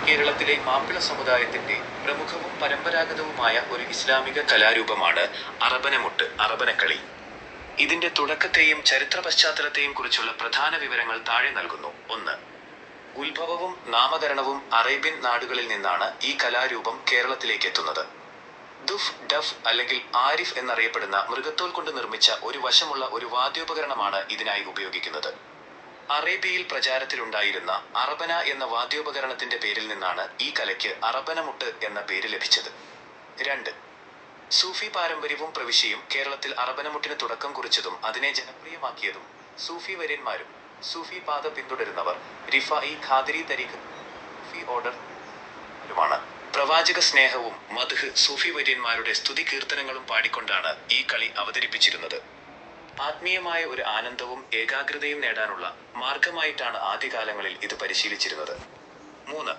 കേരളത്തിലെ മാപ്പിള സമുദായത്തിന്റെ പ്രമുഖവും പരമ്പരാഗതവുമായ ഒരു ഇസ്ലാമിക കലാരൂപമാണ് അറബനമുട്ട്, അറബനക്കളി. ഇതിന്റെ തുടക്കത്തെയും ചരിത്ര പശ്ചാത്തലത്തെയും കുറിച്ചുള്ള പ്രധാന വിവരങ്ങൾ താഴെ നൽകുന്നു. 1. ഉത്ഭവവും നാമകരണവും അറേബ്യൻ നാടുകളിൽ നിന്നാണ് ഈ കലാരൂപം കേരളത്തിലേക്കെത്തുന്നത്. ദുഫ്, ഡഫ് അല്ലെങ്കിൽ ആരിഫ് എന്നറിയപ്പെടുന്ന മൃഗത്തോൽ കൊണ്ട് നിർമ്മിച്ച ഒരു വശമുള്ള ഒരു വാദ്യോപകരണമാണ് ഇതിനായി ഉപയോഗിക്കുന്നത്. അറേബ്യയിൽ പ്രചാരത്തിലുണ്ടായിരുന്ന അറബന എന്ന വാദ്യോപകരണത്തിന്റെ പേരിൽ നിന്നാണ് ഈ കലയ്ക്ക് അറബനമുട്ട് എന്ന പേര് ലഭിച്ചത്. 2. സൂഫി പാരമ്പര്യവും പ്രവിശ്യയും കേരളത്തിൽ അറബനമുട്ടിന് തുടക്കം കുറിച്ചതും അതിനെ ജനപ്രിയമാക്കിയതും സൂഫി വര്യന്മാരും സൂഫി പാത പിന്തുടരുന്നവർ റിഫായി, ഖാദിരി തരീഖ്, സൂഫി ഓർഡർ ുമാണ്. പ്രവാചക സ്നേഹവും മദ്ഹ്, സൂഫി വര്യന്മാരുടെ സ്തുതി കീർത്തനങ്ങളും പാടിക്കൊണ്ടാണ് ഈ കളി അവതരിപ്പിച്ചിരുന്നത്. ആത്മീയമായ ഒരു ആനന്ദവും ഏകാഗ്രതയും നേടാനുള്ള മാർഗമായിട്ടാണ് ആദ്യകാലങ്ങളിൽ ഇത് പരിശീലിച്ചിരുന്നത്. 3.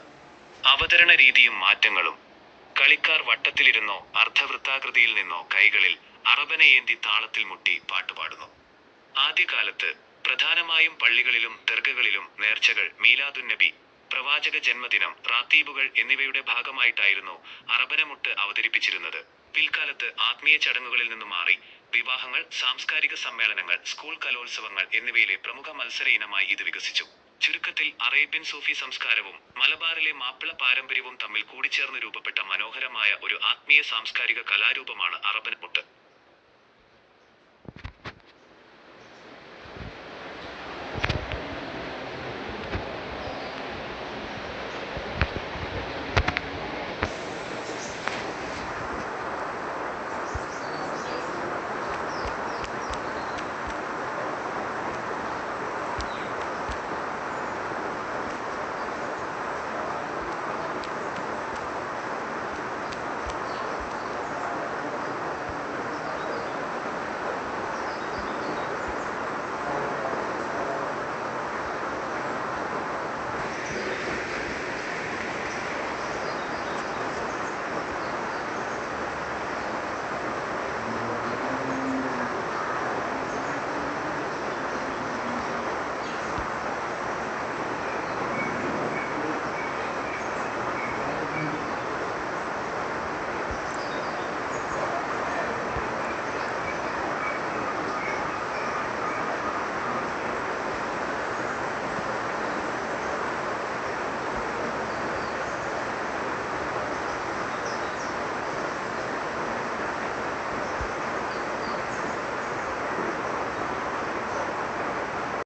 അവതരണ രീതിയും മാറ്റങ്ങളും. കളിക്കാർ വട്ടത്തിലിരുന്നോ അർദ്ധവൃത്താകൃതിയിൽ നിന്നോ കൈകളിൽ അറബനയേന്തി താളത്തിൽ മുട്ടി പാട്ടുപാടുന്നു. ആദ്യകാലത്ത് പ്രധാനമായും പള്ളികളിലും ദർഗകളിലും നേർച്ചകൾ, മീലാദുന്നബി, പ്രവാചക ജന്മദിനം, റാത്തീബുകൾ എന്നിവയുടെ ഭാഗമായിട്ടായിരുന്നു അറബനമുട്ട് അവതരിപ്പിച്ചിരുന്നത്. പിൽക്കാലത്ത് ആത്മീയ ചടങ്ങുകളിൽ നിന്നും മാറി വിവാഹങ്ങൾ, സാംസ്കാരിക സമ്മേളനങ്ങൾ, സ്കൂൾ കലോത്സവങ്ങൾ എന്നിവയിലെ പ്രമുഖ മത്സര ഇനമായി ഇത് വികസിച്ചു. ചുരുക്കത്തിൽ അറേബ്യൻ സൂഫി സംസ്കാരവും മലബാറിലെ മാപ്പിള പാരമ്പര്യവും തമ്മിൽ കൂടിച്ചേർന്ന് രൂപപ്പെട്ട മനോഹരമായ ഒരു ആത്മീയ സാംസ്കാരിക കലാരൂപമാണ് അറബനമുട്ട്.